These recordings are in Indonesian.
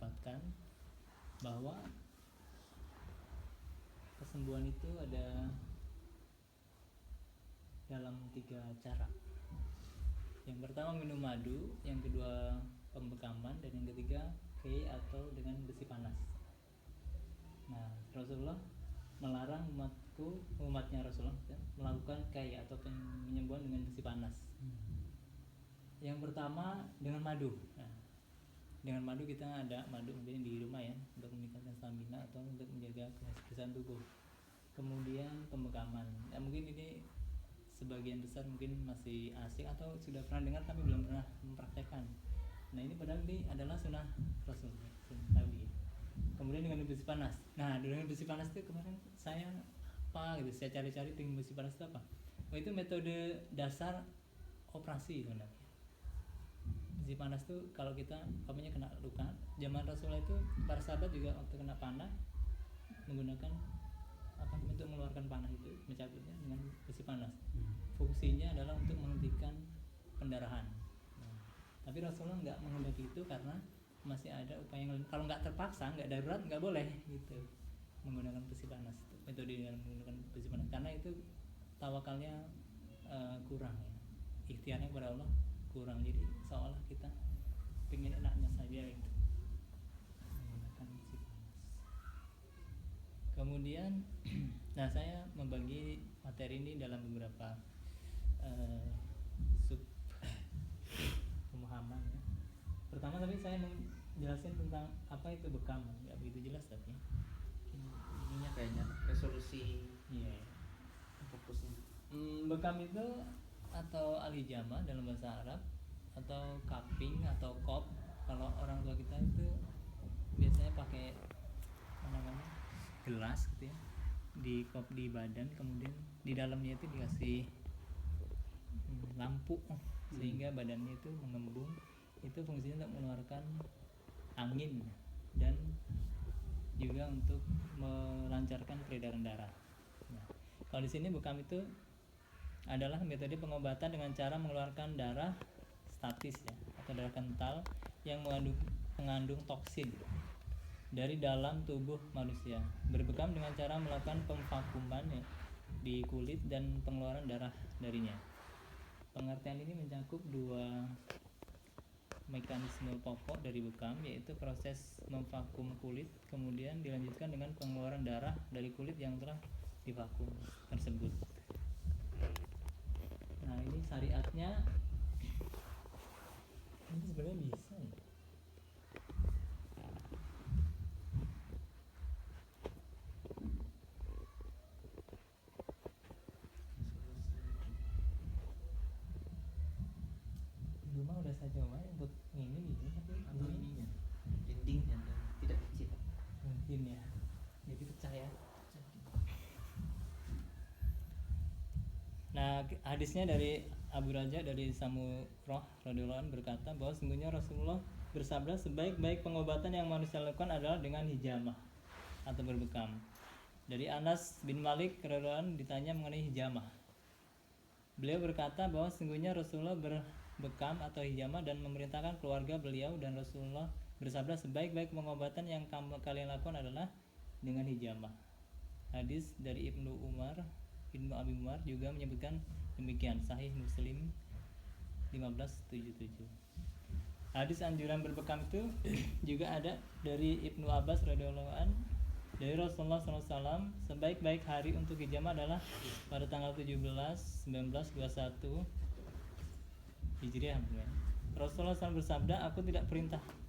mendapatkan bahwa kesembuhan itu ada dalam 3 cara. Yang pertama minum madu, yang kedua pembekaman, dan yang ketiga kei atau dengan besi panas. Nah, Rasulullah melarang umatnya Rasulullah melakukan kei atau penyembuhan dengan besi panas. Yang pertama dengan madu. Nah, dengan madu kita ada madu mungkin di rumah ya, untuk meningkatkan stamina atau untuk menjaga kebersihan tubuh. Kemudian pembekaman. Ya, mungkin ini sebagian besar mungkin masih asing atau sudah pernah dengar tapi belum pernah mempraktekkan. Nah, ini padahal ini adalah sunnah Rasul, sunnah Nabi. Kemudian dengan besi panas. Nah, dengan besi panas itu kemarin saya saya cari-cari dengan besi panas itu apa? Oh, itu metode dasar operasi sebenarnya. Besi panas tuh kalau kita kena luka, zaman Rasulullah itu para sahabat juga waktu kena panah menggunakan untuk mengeluarkan panah itu, mencabutnya dengan besi panas. Fungsinya adalah untuk menghentikan pendarahan. Tapi Rasulullah nggak menghendaki itu karena masih ada upaya yang lain. Kalau nggak terpaksa, nggak darurat, nggak boleh gitu menggunakan besi panas. Metode dengan menggunakan besi panas karena itu tawakalnya kurang ya, ikhtiarnya kepada Allah kurang. Jadi seolah kita pengen enaknya saja gitu menggunakan besi panas. Kemudian nah, saya membagi materi ini dalam beberapa sub pemahaman ya. Pertama tapi saya menjelaskan tentang apa itu bekam, nggak begitu jelas tapi ininya kayaknya resolusi fokusnya. Bekam itu atau al-hijamah dalam bahasa Arab, atau cupping atau kop kalau orang tua kita itu biasanya pakai gelas gitu ya, di kop di badan, kemudian di dalamnya itu dikasih lampu sehingga badannya itu mengembung. Itu fungsinya untuk mengeluarkan angin dan juga untuk melancarkan peredaran darah. Nah, kalau di sini bekam itu adalah metode pengobatan dengan cara mengeluarkan darah statis ya, atau darah kental yang mengandung toksin dari dalam tubuh manusia. Berbekam dengan cara melakukan pemvakuman ya, di kulit dan pengeluaran darah darinya. Pengertian ini mencakup 2 mekanisme pokok dari bekam, yaitu proses memvakum kulit, kemudian dilanjutkan dengan pengeluaran darah dari kulit yang telah divakum tersebut. Nah, ini syariatnya ini sebenarnya bisa ya. Rumah udah saya coba untuk ini bisa, tapi ininya dindingnya tidak kecil mungkin ya, jadi pecah ya. Nah, hadisnya dari Abu Raja dari Samurah radhiyallahu anhu berkata bahwa sungguhnya Rasulullah bersabda, sebaik-baik pengobatan yang manusia lakukan adalah dengan hijamah atau berbekam. Dari Anas bin Malik radhiyallahu anhu ditanya mengenai hijamah. Beliau berkata bahwa sungguhnya Rasulullah berbekam atau hijamah dan memerintahkan keluarga beliau, dan Rasulullah bersabda, sebaik-baik pengobatan yang kalian lakukan adalah dengan hijamah. Hadis dari Ibnu Abi Umar juga menyebutkan demikian, Sahih Muslim 1577. Hadis anjuran berbekam itu juga ada dari Ibnu Abbas radhiyallahu an dari Rasulullah SAW, sebaik-baik hari untuk hijamah adalah pada tanggal 17, 19, 21 Hijriah. Rasulullah SAW bersabda, aku tidak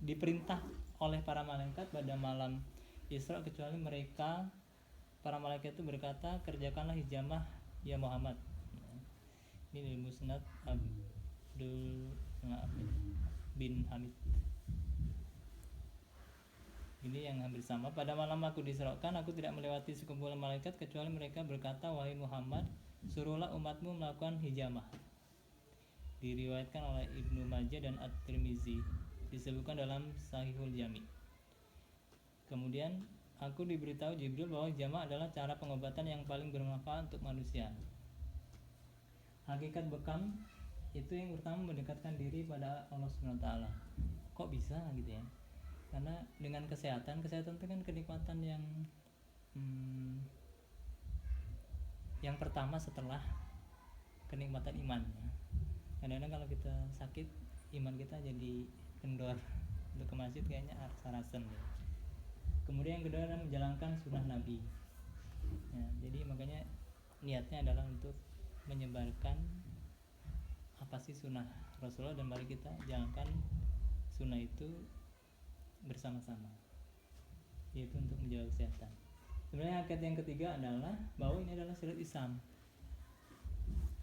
diperintah oleh para malaikat pada malam Isra kecuali para malaikat itu berkata, kerjakanlah hijamah ya Muhammad. Ini dari Musnad Abdul bin Hamid. Ini yang hampir sama. Pada malam aku diserahkan, aku tidak melewati sekumpulan malaikat kecuali mereka berkata, wahai Muhammad, suruhlah umatmu melakukan hijamah. Diriwayatkan oleh Ibnu Majah dan At-Tirmizi, disebutkan dalam Sahihul Jami. Kemudian aku diberitahu Jibril bahwa hijamah adalah cara pengobatan yang paling bermanfaat untuk manusia. Hakikat bekam itu yang pertama mendekatkan diri pada Allah SWT. Kok bisa gitu ya? Karena dengan kesehatan itu kan kenikmatan yang pertama setelah kenikmatan imannya. Kadang-kadang kalau kita sakit, iman kita jadi kendor, untuk ke masjid kayaknya rasa-rasen ya. Kemudian yang kedua adalah menjalankan sunnah Nabi ya, jadi makanya niatnya adalah untuk menyebarkan apa sih sunnah Rasulullah, dan mari kita jalankan sunnah itu bersama-sama, yaitu untuk menjaga kesehatan. Sebenarnya hakikat yang ketiga adalah bahwa ini adalah syariat Islam.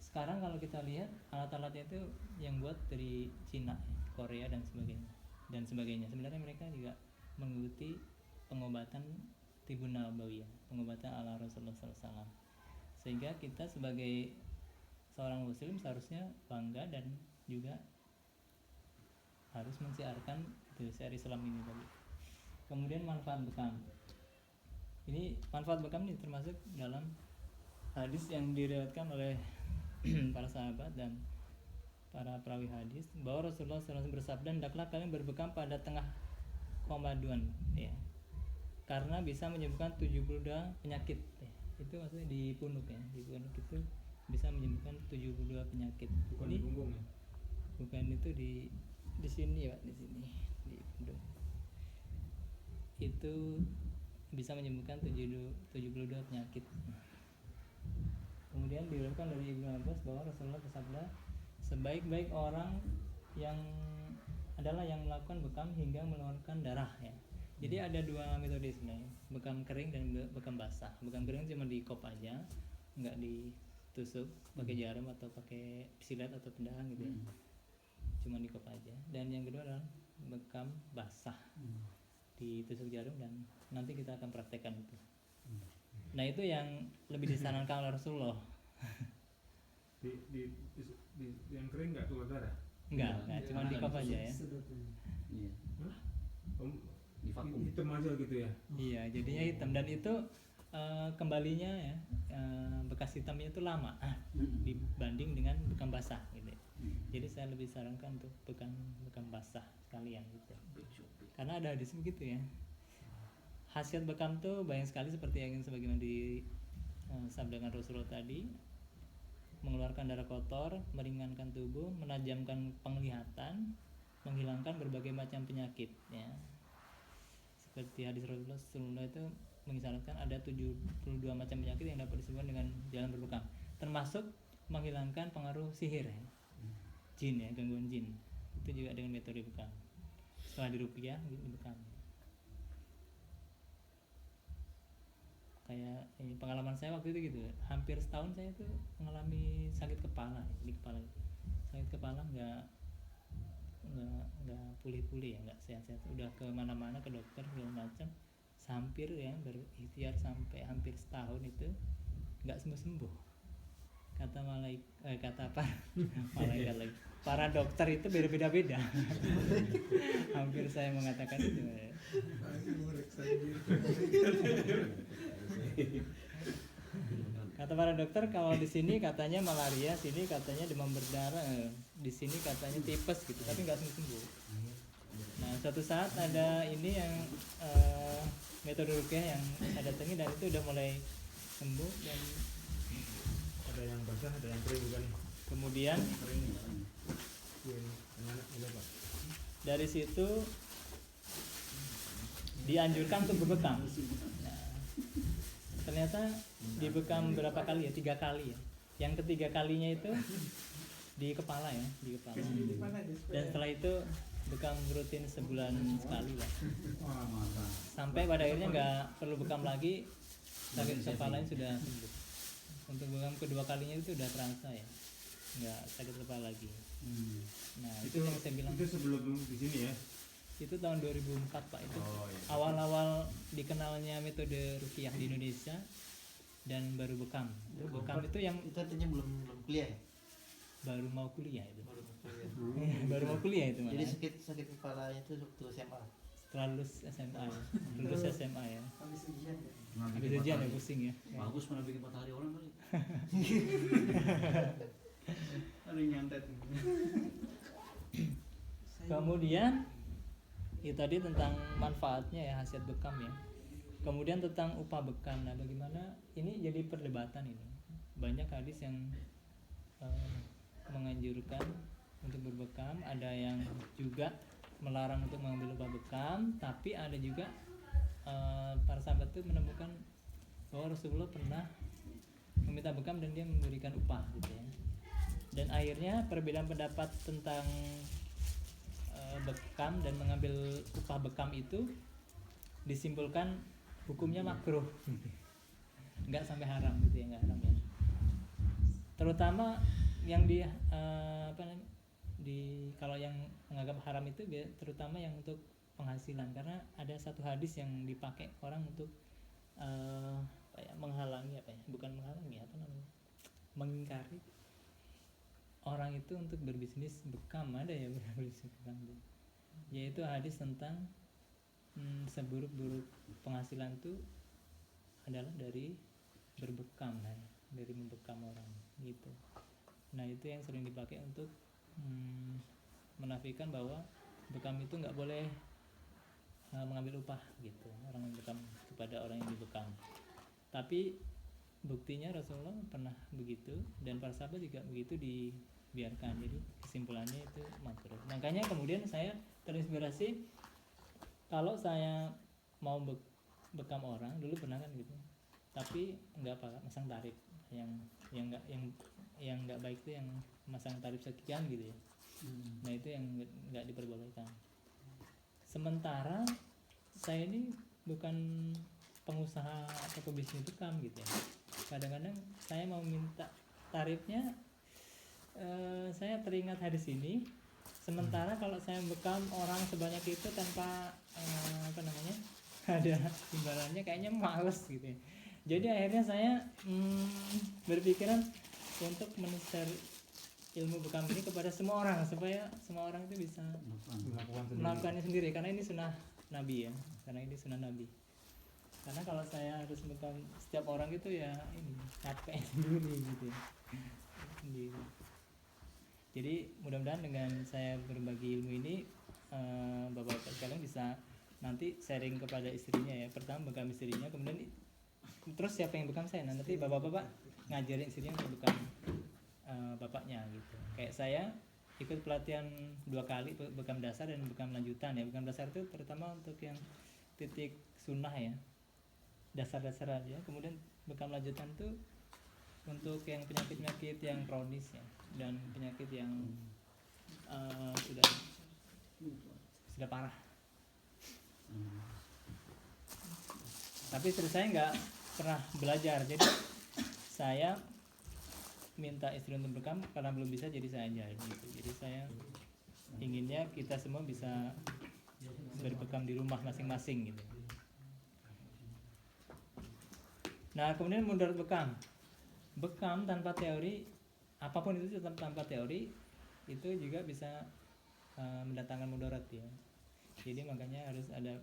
Sekarang kalau kita lihat alat-alatnya itu yang buat dari Cina, Korea dan sebagainya. Sebenarnya mereka juga mengikuti pengobatan Tibun Nabawiyah, pengobatan ala Rasulullah SAW. Sehingga kita sebagai seorang muslim seharusnya bangga dan juga harus mensiarkan syariat Islam ini tadi. Kemudian manfaat bekam. Ini manfaat bekam ini termasuk dalam hadis yang diriwayatkan oleh para sahabat dan para perawi hadis bahwa Rasulullah SAW bersabda, hendaklah kalian berbekam pada tengah Ramadan ya, karena bisa menyembuhkan 72 penyakit ya. Itu maksudnya di punuk ya, di punuk itu bisa menyembuhkan 72 penyakit. Bukan Ini di punggung ya? bukan, itu di sini ya Pak, di sini di punuk. Itu bisa menyembuhkan 72 penyakit. Kemudian diriwayatkan dari Ibnu Abbas bahwa Rasulullah bersabda, sebaik-baik orang yang adalah yang melakukan bekam hingga mengeluarkan darah ya. Jadi ada dua metode sebenarnya, bekam kering dan bekam basah. Bekam kering cuma di kop aja, nggak ditusuk pakai jarum atau pakai silet atau tendangan gitu ya. Cuma di kop aja. Dan yang kedua adalah bekam basah, ditusuk jarum, dan nanti kita akan praktekkan itu. Nah itu yang lebih disarankan oleh Rasulullah. Di yang kering nggak keluar darah? Enggak, cuma di kop aja ya. Iya. Om, Di vakum. hitam aja gitu ya? Iya, jadinya hitam, dan itu kembalinya ya, bekas hitamnya itu lama dibanding dengan bekam basah gitu. Jadi saya lebih sarankan untuk bekam basah sekalian gitu. Karena ada hadis begitu ya. Khasiat bekam tuh banyak sekali seperti yang sebagaimana disabdakan Rasulullah tadi, mengeluarkan darah kotor, meringankan tubuh, menajamkan penglihatan, menghilangkan berbagai macam penyakit ya. Seperti hadis Rasulullah itu mengisyaratkan ada 72 macam penyakit yang dapat disembuhkan dengan jalan berbekam, termasuk menghilangkan pengaruh sihir ya. Jin ya, gangguan jin. Itu juga dengan metode bekam. Setelah diruqyah bekam. Kayak pengalaman saya waktu itu gitu, hampir setahun saya tuh mengalami sakit kepala di kepala. Sakit kepala nggak pulih-pulih ya, nggak sehat-sehat, udah kemana-mana ke dokter segala macam, hampir ya berikhtiar sampai hampir setahun itu nggak sembuh-sembuh. Kata malaikat lagi, para dokter itu beda-beda. Hampir saya mengatakan itu ya. Kata para dokter, kalau di sini katanya malaria, sini katanya demam berdarah, di sini katanya tipes gitu, tapi nggak sembuh. Nah, suatu saat ada ini yang metode ruqyah yang saya datangi, dan itu udah mulai sembuh. Dan Ada yang basah, ada yang kering bukan? kemudian dari situ dianjurkan untuk berbekam. Nah, ternyata dibekam berapa kali ya? 3 kali ya. Yang ketiga kalinya itu di kepala ya, di kepala. Dan setelah itu bekam rutin sebulan sekali lah. Sampai pada akhirnya nggak perlu bekam lagi, sakit kepalanya sudah sembuh. Untuk bekam kedua kalinya itu udah terasa ya, nggak sakit kepala lagi. Nah itu yang saya bilang. Itu sebelum di sini ya? Itu tahun 2004 Pak, itu Oh, iya. awal-awal dikenalnya metode ruqyah di Indonesia, dan baru bekam. Itu bekam itu yang Itu artinya belum kuliah ya? baru mau kuliah itu. Baru kuliah. Baru mau kuliah itu Jadi malah. sakit kepala itu waktu SMA. Setelah lulus SMA ya. Lulus SMA ya. Habis ujian ya? Habis ujian ya pusing ya. Bagus mana bikin matahari orang kali. Ada yang nyantet. Kemudian Itu tadi tentang manfaatnya ya, khasiat bekam ya. Kemudian tentang upah bekam. Nah, bagaimana ini jadi perdebatan ini. Banyak hadis yang menganjurkan untuk berbekam, ada yang juga melarang untuk mengambil upah bekam, tapi ada juga para sahabat itu menemukan bahwa Rasulullah pernah meminta bekam dan dia memberikan upah gitu ya. Dan akhirnya perbedaan pendapat tentang bekam dan mengambil upah bekam itu disimpulkan hukumnya makruh, nggak sampai haram gitu ya, nggak haram ya. Terutama yang kalau yang menganggap haram itu terutama yang untuk penghasilan, karena ada satu hadis yang dipakai orang untuk menghalangi mengingkari orang itu untuk berbisnis bekam. Ada ya berbisnis bekam itu, yaitu hadis tentang seburuk-buruk penghasilan itu adalah dari berbekam, dari membekam orang gitu. Nah, itu yang sering dipakai untuk menafikan bahwa bekam itu nggak boleh mengambil upah gitu, orang yang bekam kepada orang yang dibekam. Tapi buktinya Rasulullah pernah begitu dan para sahabat juga begitu, dibiarkan. Jadi kesimpulannya itu makruh. Makanya kemudian saya terinspirasi, kalau saya mau bekam orang, dulu pernah kan gitu, tapi nggak masang tarif yang nggak baik itu, yang masang tarif sekian gitu ya. Nah, itu yang nggak diperbolehkan. Sementara saya ini bukan pengusaha atau pebisnis bekam gitu ya. Kadang-kadang saya mau minta tarifnya, saya teringat hadis ini. Sementara kalau saya bekam orang sebanyak itu tanpa ada imbalannya, kayaknya males gitu ya. Jadi akhirnya saya berpikiran untuk men-share ilmu bekam ini kepada semua orang, supaya semua orang itu bisa melakukannya sendiri, karena ini sunnah Nabi ya, karena kalau saya harus bekam setiap orang itu ya ini capek sendiri gitu ya. Jadi mudah-mudahan dengan saya berbagi ilmu ini, bapak-bapak sekalian bisa nanti sharing kepada istrinya ya. Pertama bekam istrinya, kemudian terus siapa yang bekam saya, nanti bapak-bapak ngajarin istrinya untuk bekam bapaknya gitu. Kayak saya ikut pelatihan 2 kali, bekam dasar dan bekam lanjutan ya. Bekam dasar itu terutama untuk yang titik sunnah ya, dasar-dasar aja. Kemudian bekam lanjutan itu untuk yang penyakit-penyakit yang kronis ya, dan penyakit yang sudah parah. Tapi istri saya nggak pernah belajar, jadi saya minta istri untuk bekam karena belum bisa, jadi saya ajarin gitu. Jadi saya inginnya kita semua bisa berbekam di rumah masing-masing gitu. Nah, kemudian mudarat bekam tanpa teori, apapun itu tanpa teori itu juga bisa mendatangkan mudarat ya. Jadi makanya harus ada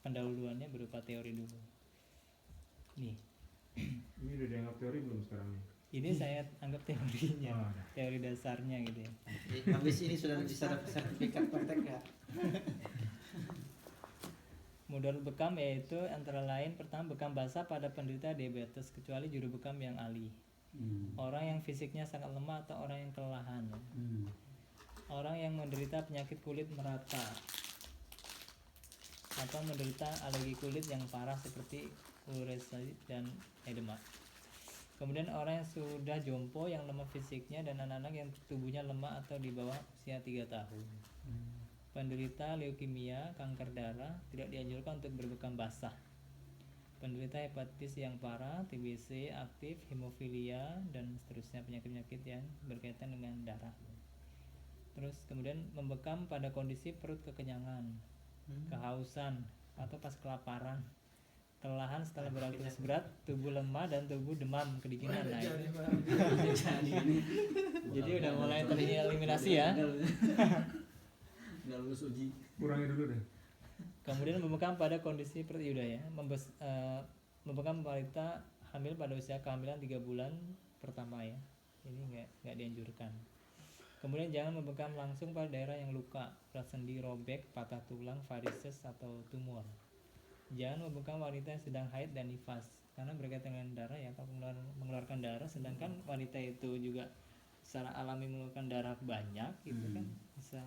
pendahuluannya berupa teori dulu. Nih. Ini udah dianggap teori belum sekarang nih? Ini saya anggap teorinya, teori dasarnya gitu ya. Habis ini sudah bisa dapat sertifikat praktek ya. Mudarat bekam yaitu antara lain, pertama bekam basah pada penderita diabetes, kecuali juru bekam yang ahli. Orang yang fisiknya sangat lemah atau orang yang kelelahan ya. Orang yang menderita penyakit kulit merata atau menderita alergi kulit yang parah seperti uriasis dan edema. Kemudian orang yang sudah jompo, yang lemah fisiknya, dan anak-anak yang tubuhnya lemah atau di bawah usia 3 tahun. Penderita leukemia, kanker darah, tidak dianjurkan untuk berbekam basah. Penderita hepatitis yang parah, TBC aktif, hemofilia, dan seterusnya, penyakit-penyakit yang berkaitan dengan darah. Terus kemudian membekam pada kondisi perut kekenyangan, kehausan, atau pas kelaparan, kelelahan setelah beraktivitas berat, tubuh lemah, dan tubuh demam, kedinginan. Nah, jadi udah mulai tereliminasi ya. Nggak lulus uji. Kurangi dulu deh. Kemudian membekam pada kondisi seperti udah ya, membekam wanita hamil pada usia kehamilan 3 bulan pertama ya. Ini nggak dianjurkan. Kemudian jangan membekam langsung pada daerah yang luka, berat sendi, robek, patah tulang, varises atau tumor. Jangan membekam wanita yang sedang haid dan nifas karena berkaitan dengan darah ya, kalau mengeluarkan darah, sedangkan wanita itu juga secara alami mengeluarkan darah banyak, itu kan bisa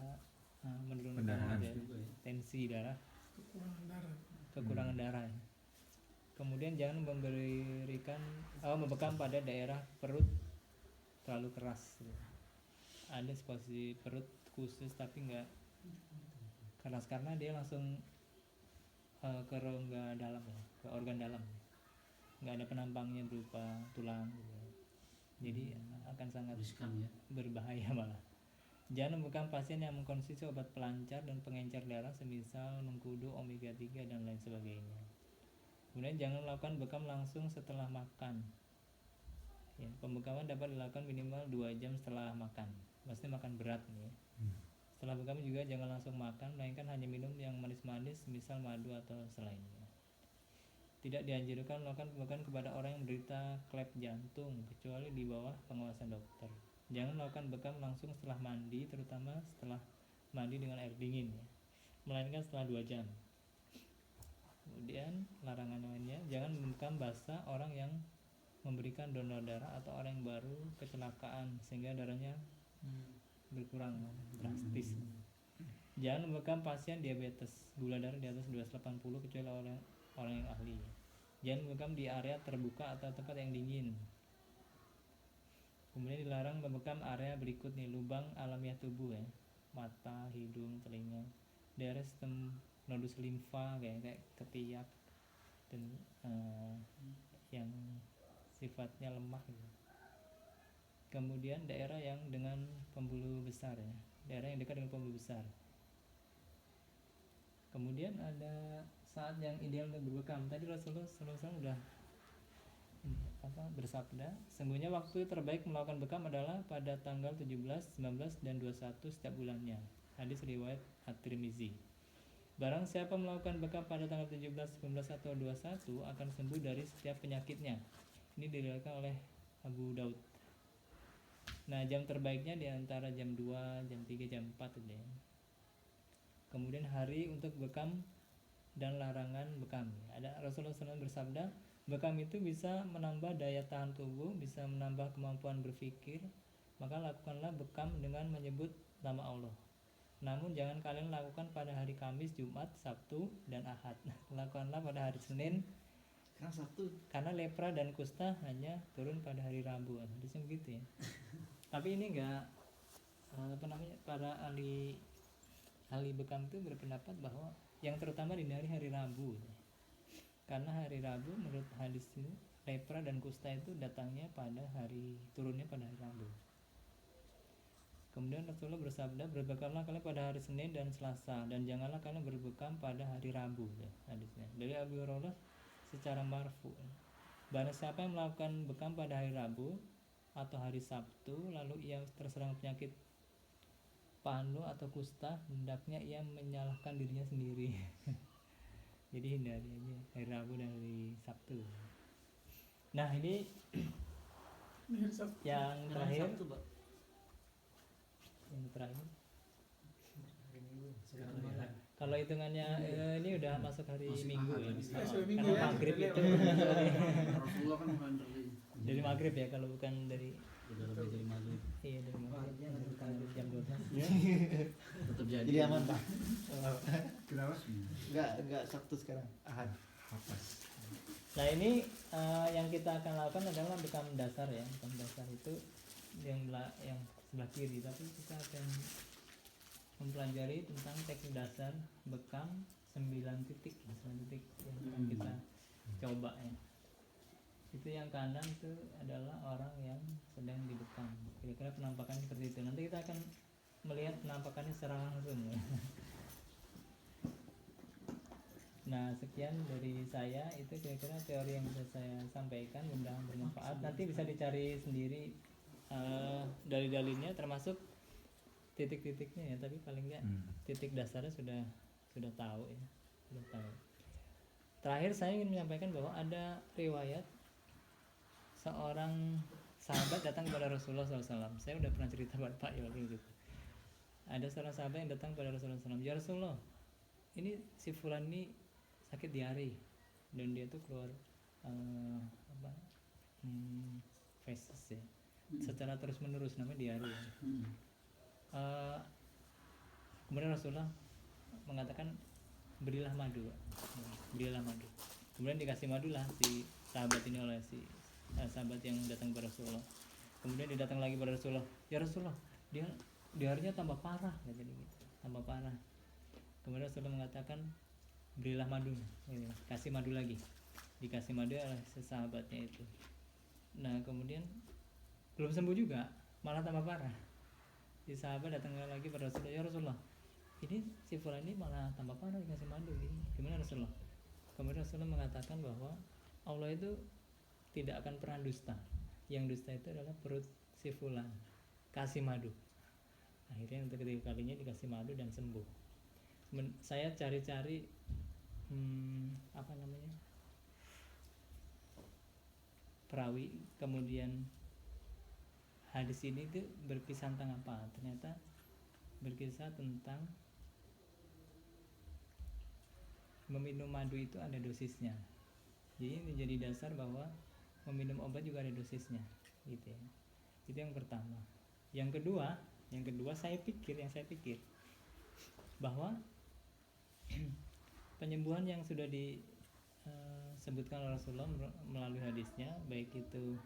menurunkan Pendarahan juga ya. tensi darah, kekurangan darah ya. Kemudian jangan membekam pada daerah perut terlalu keras gitu. Ada posisi perut khusus tapi nggak keras karena dia langsung ke rongga dalam ya, ke organ dalam, nggak ada penampangnya berupa tulang gitu. Jadi akan sangat Riskan ya. berbahaya malah. Jangan membekam pasien yang mengkonsumsi obat pelancar dan pengencer darah semisal mengkudu, omega 3 dan lain sebagainya. Kemudian jangan melakukan bekam langsung setelah makan ya, pembekaman dapat dilakukan minimal 2 jam setelah makan, maksudnya makan berat nih ya. Setelah bekam juga jangan langsung makan, melainkan hanya minum yang manis-manis misal madu atau selainnya. Tidak dianjurkan melakukan pembekaman kepada orang yang menderita klep jantung kecuali di bawah pengawasan dokter. Jangan melakukan bekam langsung setelah mandi, terutama setelah mandi dengan air dingin ya, melainkan setelah 2 jam. Kemudian larangan lainnya, jangan membekam basah orang yang memberikan donor darah atau orang yang baru kecelakaan sehingga darahnya berkurang drastis. Jangan membekam pasien diabetes, gula darah di atas 280 kecuali orang yang ahli. Jangan membekam di area terbuka atau tempat yang dingin. Kemudian dilarang membekam area berikut nih, lubang alamiah tubuh ya, mata, hidung, telinga, daerah sistem nodus limfa kayak ketiak dan yang sifatnya lemah gitu. Kemudian daerah yang dengan pembuluh besar ya, daerah yang dekat dengan pembuluh besar. Kemudian ada saat yang ideal untuk berbekam. Tadi Rasulullah SAW sudah bersabda, sesungguhnya waktu terbaik melakukan bekam adalah pada tanggal 17, 19 dan 21 setiap bulannya. Hadis riwayat At-Tirmizi. Barang siapa melakukan bekam pada tanggal 17, 19 atau 21 akan sembuh dari setiap penyakitnya. Ini diriwayatkan oleh Abu Daud. Nah, jam terbaiknya di antara jam 2, jam 3, jam 4 gitu ya. Kemudian hari untuk bekam dan larangan bekam. Ada Rasulullah SAW bersabda, bekam itu bisa menambah daya tahan tubuh, bisa menambah kemampuan berpikir, maka lakukanlah bekam dengan menyebut nama Allah. Namun jangan kalian lakukan pada hari Kamis, Jumat, Sabtu, dan Ahad. Lakukanlah pada hari Senin, karena lepra dan kusta hanya turun pada hari Rabu. Harusnya begitu ya. Tapi ini enggak para ahli bekam itu berpendapat bahwa yang terutama dihindari hari Rabu. Karena hari Rabu menurut hadis ini lepra dan kusta itu datangnya pada turunnya pada hari Rabu. Kemudian Rasulullah bersabda, berbekamlah kalian pada hari Senin dan Selasa, dan janganlah kalian berbekam pada hari Rabu ya, hadisnya. Dari Abu Hurairah secara marfu, barang siapa yang melakukan bekam pada hari Rabu atau hari Sabtu lalu ia terserang penyakit panu atau kusta, hendaknya ia menyalahkan dirinya sendiri. Jadi hindari aja hari Rabu dan hari Sabtu. Nah, ini yang terakhir. Sabtu, Pak. Yang terakhir. Kalau hitungannya ini udah masuk hari Minggu ya. Karena maghrib itu Rasulullah kan bukan dari maghrib ya, kalau bukan dari udah lebih dari maghrib. iya dari maghrib jam 12. Tetap jadi. Jadi aman Pak. Kenapa? Enggak Sabtu sekarang. Ahad. Nah, ini yang kita akan lakukan adalah bekam dasar ya. Bekam dasar itu yang sebelah kiri, tapi kita akan mempelajari tentang teknik dasar bekam 9 titik yang akan kita coba ya. Itu yang kanan itu adalah orang yang sedang dibekam. Kira-kira penampakannya seperti itu. Nanti kita akan melihat penampakannya secara langsung ya. Nah, sekian dari saya, itu kira-kira teori yang bisa saya sampaikan, mudah-mudahan bermanfaat. Nanti bisa dicari sendiri dalil-dalilnya, termasuk titik-titiknya ya, tapi paling enggak titik dasarnya sudah tahu ya, sudah tahu. Terakhir saya ingin menyampaikan bahwa ada riwayat seorang sahabat datang kepada Rasulullah SAW. Saya udah pernah cerita buat Pak ya waktu itu. Ada seorang sahabat yang datang kepada Rasulullah SAW. Ya Rasulullah, ini si fulan ini sakit diare dan dia tuh keluar apa feses ya, secara terus menerus, namanya diare ya. Kemudian Rasulullah mengatakan berilah madu, berilah madu. Kemudian dikasih madu lah si sahabat ini oleh si sahabat yang datang kepada Rasulullah. Kemudian dia datang lagi kepada Rasulullah. Ya Rasulullah, dia diarenya tambah parah, gitu, tambah parah. Kemudian Rasulullah mengatakan berilah madu, kasih madu lagi. Dikasih madu oleh sahabatnya itu. Nah kemudian belum sembuh juga, malah tambah parah. Si sahabat datang lagi pada Rasulullah. Ya Rasulullah, ini si fulan ini malah tambah parah dikasih madu ini. Gimana Rasulullah? Kemudian Rasulullah mengatakan bahwa Allah itu tidak akan pernah dusta. Yang dusta itu adalah perut si fulan. Kasih madu. Akhirnya untuk ketiga kalinya dikasih madu dan sembuh. Saya cari-cari apa namanya, perawi, kemudian hadis ini tuh berkisah tentang apa? Ternyata berkisah tentang meminum madu itu ada dosisnya. Jadi menjadi dasar bahwa meminum obat juga ada dosisnya, gitu ya. Itu yang pertama. Yang kedua saya pikir bahwa penyembuhan yang sudah disebutkan oleh Rasulullah melalui hadisnya, baik itu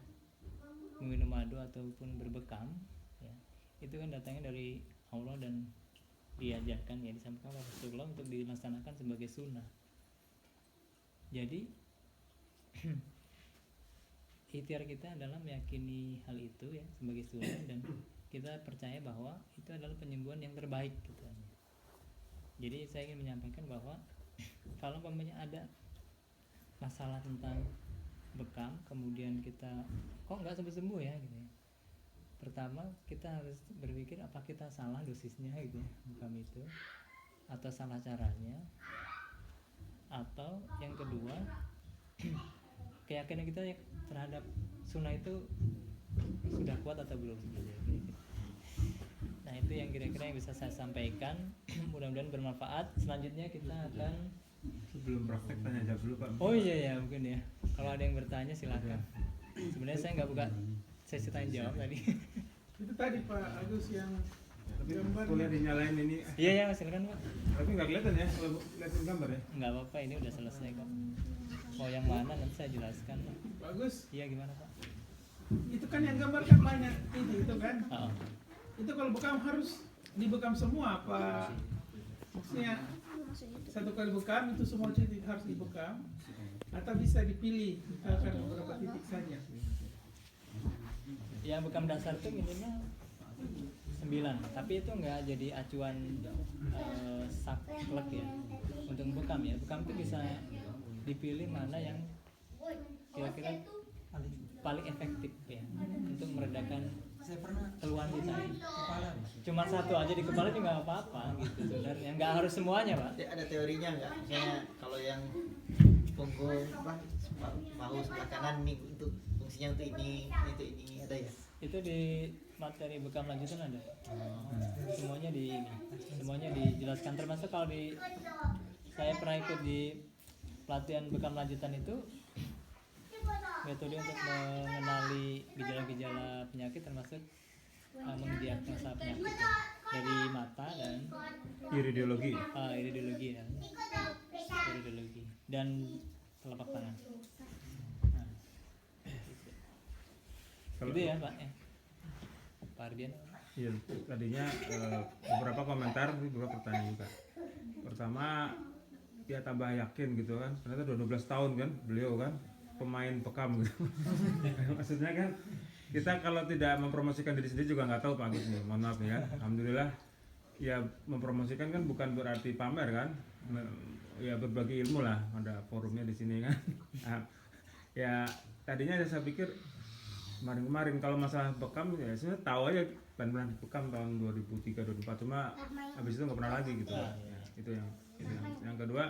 meminum madu ataupun berbekam, ya, itu kan datangnya dari Allah dan diajarkan, ya, disampaikan oleh Rasulullah untuk dilaksanakan sebagai sunnah. Jadi ikhtiar kita adalah meyakini hal itu ya sebagai sunnah, dan kita percaya bahwa itu adalah penyembuhan yang terbaik gitu. Jadi saya ingin menyampaikan bahwa kalau umpamanya ada masalah tentang bekam, kemudian kita kok nggak sembuh-sembuh ya gitu ya. Pertama kita harus berpikir apa kita salah dosisnya gitu ya, bekam itu, atau salah caranya, atau yang kedua keyakinan kita terhadap sunnah itu sudah kuat atau belum gitu. Nah itu yang kira-kira yang bisa saya sampaikan. Mudah-mudahan bermanfaat. Selanjutnya kita akan, sebelum praktek tanya jawab dulu Pak. oh iya ya mungkin ya, kalau ada yang bertanya silakan. Sebenarnya saya nggak buka sesi tanya jawab tadi. Itu tadi Pak Agus yang Tapi gambarnya. boleh dinyalain ini. Iya ya silakan Pak. Tapi nggak kelihatan ya kalau lihatin gambar ya. Nggak apa-apa, ini udah selesai kok. Mau yang mana nanti saya jelaskan. Pak Agus, Iya gimana Pak? itu kan yang gambar kan banyak itu kan. Oh, Itu kalau bekam harus dibekam semua apa? Maksudnya satu kali bekam itu semua titik harus dibekam, atau bisa dipilih misalkan beberapa titik saja. yang bekam dasar itu minimal 9, tapi itu nggak jadi acuan saklek ya untuk bekam ya. Bekam itu bisa dipilih mana yang kira-kira paling efektif ya untuk meredakan keluhan kita. Cuma satu aja di kepala juga nggak apa-apa gitu sebenarnya, nggak harus semuanya Pak. Ada teorinya nggak? Misalnya kalau yang punggung apa bahu sebelah kanan nih untuk fungsinya untuk ini ada ya? Itu di materi bekam lanjutan ada. Semuanya semuanya dijelaskan, termasuk kalau saya pernah ikut di pelatihan bekam lanjutan itu, metode untuk mengenali gejala-gejala penyakit, termasuk mendiagnosa penyakit ya, dari mata dan Iridiologi. iridologi ya, iridologi dan telapak tangan. Nah, Kalau itu ya Pak ya. Pak Ardian. Iya, tadinya beberapa komentar, beberapa pertanyaan juga. Pertama, dia tambah yakin gitu kan, ternyata udah 12 tahun kan beliau kan pemain bekam gitu. Maksudnya kan kita kalau tidak mempromosikan diri sendiri juga nggak tahu Pak Agus nih, mohon maaf nih ya. Alhamdulillah ya mempromosikan kan bukan berarti pamer kan, ya berbagi ilmu lah, ada forumnya di sini kan. Ya tadinya saya pikir kemarin kalau masalah bekam ya sebenarnya tahu aja pernah bekam tahun 2003 2004, cuma habis itu nggak pernah lagi gitu. Ya, itu yang kedua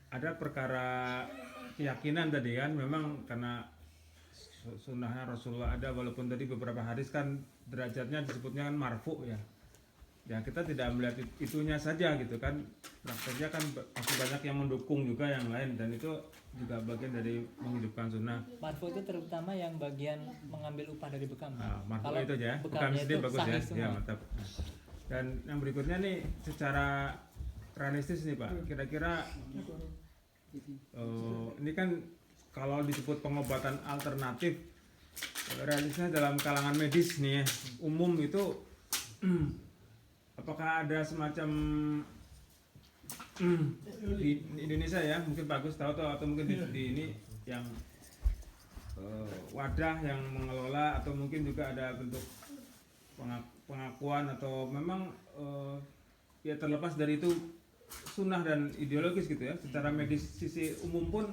ada perkara keyakinan tadi kan, memang karena sunnahnya Rasulullah ada, walaupun tadi beberapa hadis kan derajatnya disebutnya kan marfu ya. Ya kita tidak melihat itunya saja gitu kan, prakteknya kan masih banyak yang mendukung juga yang lain, dan itu juga bagian dari menghidupkan sunnah. Marfu itu terutama yang bagian mengambil upah dari bekam. Nah, marfu Kalau itu aja ya, bekam bekamnya sendiri itu bagus ya, sahih semua. ya mantap. Nah, dan yang berikutnya nih secara realistis nih Pak, kira-kira ini kan kalau disebut pengobatan alternatif, realistisnya dalam kalangan medis nih ya, umum itu apakah ada semacam di Indonesia ya, mungkin bagus tahu atau mungkin di ini yang wadah yang mengelola, atau mungkin juga ada bentuk pengakuan, atau memang ya terlepas dari itu sunnah dan ideologis gitu ya, secara medis sisi umum pun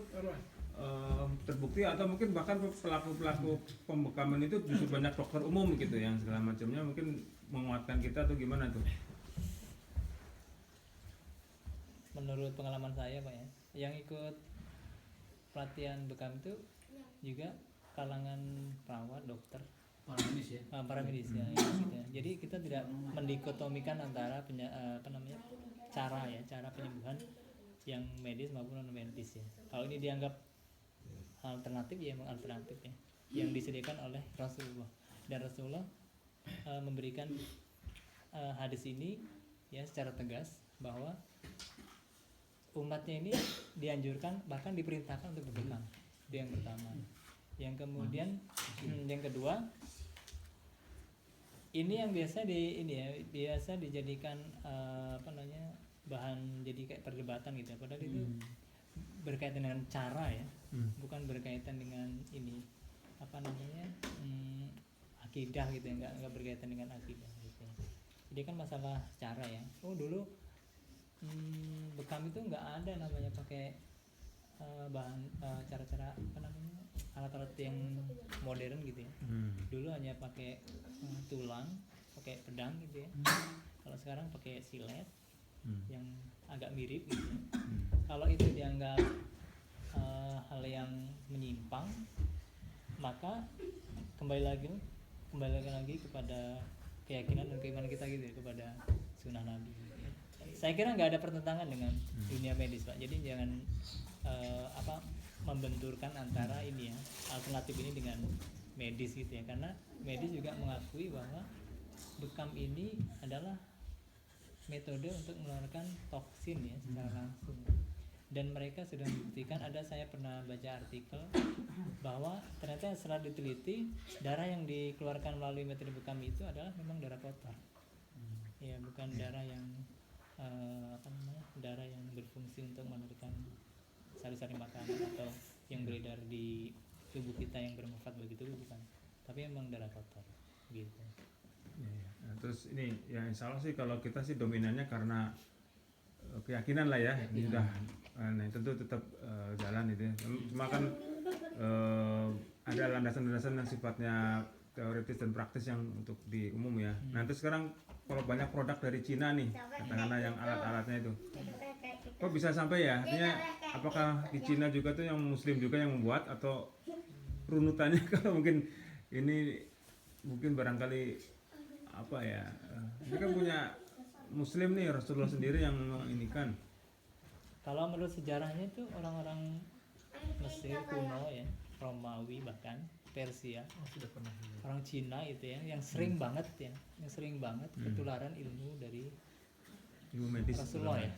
terbukti, atau mungkin bahkan pelaku-pelaku pembekaman itu justru banyak dokter umum gitu yang segala macamnya mungkin menguatkan kita, atau gimana tuh? Menurut pengalaman saya Pak ya, yang ikut pelatihan bekam itu juga kalangan perawat, dokter, Para medis ya. para medis ya, gitu ya. Jadi kita tidak mendikotomikan antara cara penyembuhan yang medis maupun non medis ya. Kalau ini dianggap alternatif ya memang alternatif ya, yang disediakan oleh Rasulullah, dan Rasulullah memberikan hadis ini ya secara tegas bahwa umatnya ini dianjurkan bahkan diperintahkan untuk berbekam. Itu yang pertama. Yang kemudian yang kedua, ini yang biasa biasa dijadikan bahan jadi kayak perdebatan gitu ya. Padahal itu berkaitan dengan cara ya, bukan berkaitan dengan ini akidah gitu ya, nggak berkaitan dengan akidah gitu. Jadi kan masalah cara ya. Oh dulu bekam itu nggak ada namanya pakai bahan cara-cara alat-alat yang modern gitu ya. Dulu hanya pakai tulang, pakai pedang gitu ya. Kalau sekarang pakai silet yang agak mirip gitu ya. Kalau itu dianggap hal yang menyimpang, maka kembali lagi kepada keyakinan dan keimanan kita gitu ya, kepada sunnah Nabi gitu ya. Saya kira nggak ada pertentangan dengan dunia medis Pak, jadi jangan membenturkan antara ini ya, alternatif ini dengan medis gitu ya, karena medis juga mengakui bahwa bekam ini adalah metode untuk mengeluarkan toksin ya secara langsung. Dan mereka sudah membuktikan, saya pernah baca artikel bahwa ternyata setelah diteliti, darah yang dikeluarkan melalui metode bekam itu adalah memang darah kotor. Ya, bukan darah yang darah yang berfungsi untuk menurunkan sari-sari makanan atau yang beredar di tubuh kita yang bermanfaat bagi tubuh, bukan. Tapi memang darah kotor gitu. Nah, terus ini ya insya Allah sih kalau kita sih dominannya karena keyakinan lah ya, ini sudah nah tentu tetap jalan itu ya. Cuma kan ada landasan-landasan yang sifatnya teoritis dan praktis yang untuk di umum ya. Nanti sekarang kalau banyak produk dari Cina nih, katakanlah yang alat-alatnya itu, kok bisa sampai ya? Artinya apakah di Cina juga tuh yang Muslim juga yang membuat, atau runutannya kalau mungkin ini mungkin barangkali apa ya? Ini kan punya Muslim nih, Rasulullah sendiri yang menginikan. Kalau menurut sejarahnya itu orang-orang Mesir kuno ya, Romawi bahkan Persia, orang Cina itu ya, yang sering banget ketularan ilmu dari Ilmu medis Rasulullah ya.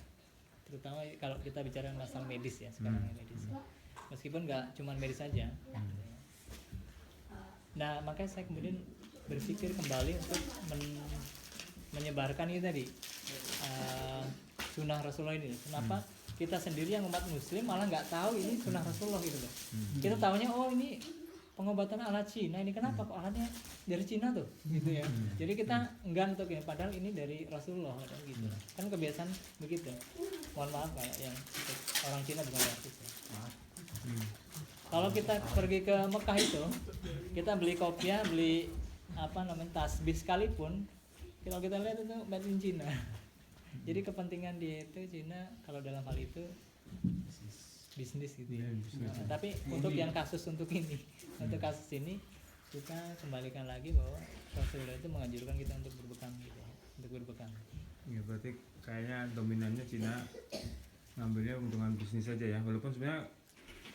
Terutama kalau kita bicara masalah medis ya sekarang medis. Ya. Meskipun nggak cuma medis saja. Nah makanya saya kemudian berpikir kembali untuk menyebarkan ini tadi sunnah Rasulullah ini. Kenapa kita sendiri yang umat Muslim malah nggak tahu ini sunnah Rasulullah gitu loh. Kita tahunya ini pengobatan ala Cina, ini kenapa kok alatnya dari Cina tuh gitu ya. Jadi kita enggan untuk ini, padahal ini dari Rasulullah gitu. Kan kebiasaan begitu. Mohon maaf kayak yang orang Cina bukan rasis ya. Kalau kita pergi ke Mekah itu, kita beli kopiah, beli tasbih sekalipun, kalau kita lihat itu made in Cina. Jadi kepentingan dia itu Cina kalau dalam hal itu bisnis gitu ya. Iya, bisnis. Nah, tapi untuk yang kasus untuk ini, untuk kasus ini kita kembalikan lagi bahwa Rasulullah itu menganjurkan kita untuk berbekam gitu ya, untuk berbekam. Ya berarti kayaknya dominannya Cina ngambilnya keuntungan bisnis saja ya, walaupun sebenarnya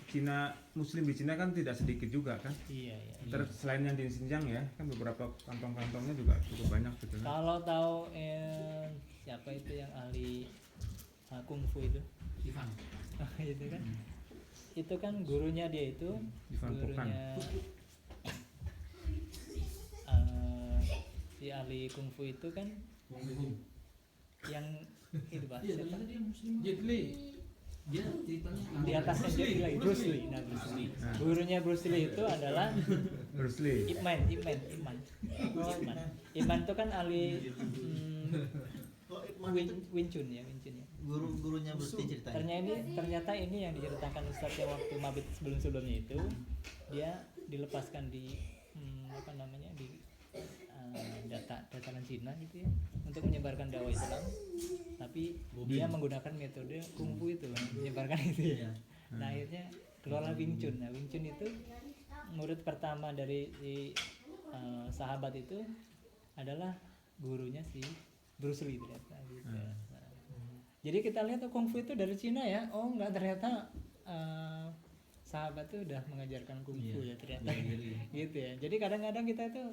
Cina Muslim di Cina kan tidak sedikit juga kan. Iya, iya. Terus selain yang di Xinjiang ya, kan beberapa kantong-kantongnya juga cukup banyak gitu kan. Kalau tahu siapa itu yang ahli kungfu itu? Ivan. Itu kan. Itu kan gurunya dia itu, Ivan Pokan. gurunya si ahli kungfu itu kan Wong Bihung. yang itu Pak, Iya, siapa? ternyata dia muslim. Jet Li. Dia ceritanya Di atasnya Jet Li lagi, Bruce Lee. Nah, Bruce Lee. Nah. Gurunya Bruce Lee itu adalah Bruce Lee. Ip Man. Iman itu kan ahli Kok Ipman itu Wing Chun ya. guru-gurunya Bruce Lee ceritanya? Ternyata ini yang diceritakan Ustadz yang waktu mabit sebelum-sebelumnya itu, dia dilepaskan di apa namanya, di dataran Cina gitu ya, untuk menyebarkan dakwah Islam, tapi dia menggunakan metode kungfu itu menyebarkan itu ya. Nah akhirnya keluarlah Wing Chun. Nah Wing Chun itu murid pertama dari si sahabat itu adalah gurunya si Bruce Lee ternyata gitu. Nah, jadi kita lihat tuh kungfu itu dari Cina ya. Oh enggak, ternyata sahabat tuh udah mengajarkan kungfu ya ternyata gitu ya. Jadi kadang-kadang kita tuh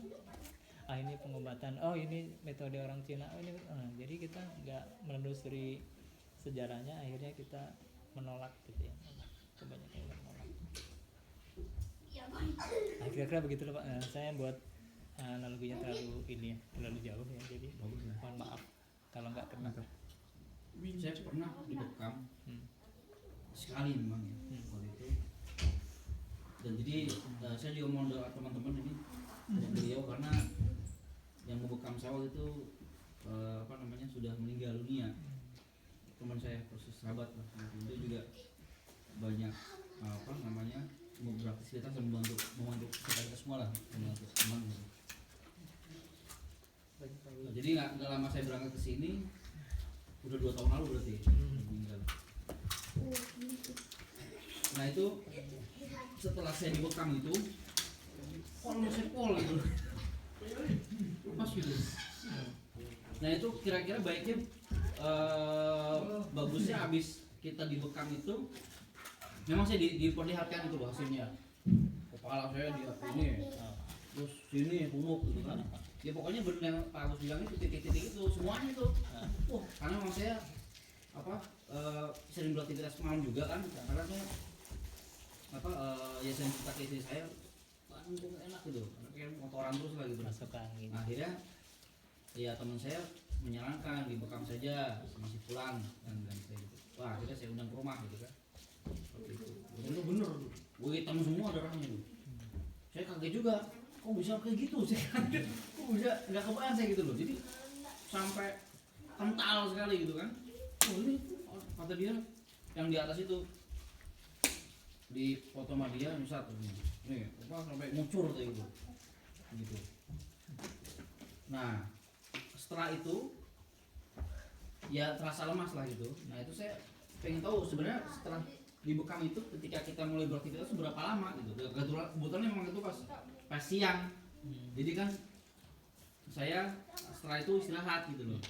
ini pengobatan, ini metode orang Cina, ini jadi kita nggak menelusuri sejarahnya, akhirnya kita menolak gitu ya, kebanyakan yang menolak. Nah, kira-kira begitu loh Pak. Saya buat analoginya terlalu ini ya, terlalu jauh ya, jadi mohon maaf kalau nggak kena. Saya pernah dibekam sekali memang ya waktu itu. Dan jadi saya juga mau doa teman-teman ini untuk beliau, karena yang membekam saya waktu itu sudah meninggal dunia. Teman saya proses sahabat lah, itu juga banyak beraktivitas dan membantu kita semua lah, membantu teman gitu. Nah, jadi nggak lama saya berangkat ke sini, udah 2 tahun lalu berarti meninggal. Nah itu setelah saya dibekam itu, saya pol gitu, pas gitu. Nah itu kira-kira baiknya bagusnya habis kita dibekam itu, memang saya diperlihatkan itu hasilnya, kepala saya di ini, terus sini punuk gitu kan. Ya pokoknya benar yang Pak Agus bilang itu, titik-titik itu semuanya itu. Karena memang saya sering beraktivitas malam juga kan, karena saya ya saya cerita ke istri saya, itu enak gitu, kayak motoran terus lah gitu. Masuk angin. Nah, akhirnya ya teman saya menyarankan dibekam saja, masih pulang dan saya gitu. Wah, akhirnya saya undang ke rumah gitu kan. Seperti itu. Bener, gue hitam semua darahnya tuh. Saya kaget juga, kok bisa kayak gitu? Saya kaget, kok bisa nggak kebayang saya gitu loh. Jadi sampai kental sekali gitu kan. Oh ini kata dia yang di atas itu di foto sama dia satu nih sampai ngucur kayak gitu. Nah setelah itu ya terasa lemas lah gitu. Nah itu saya pengen tahu sebenarnya setelah dibekam itu ketika kita mulai beraktivitas berapa lama gitu. Kebetulan memang itu pas siang. Jadi kan saya setelah itu istirahat gitu loh.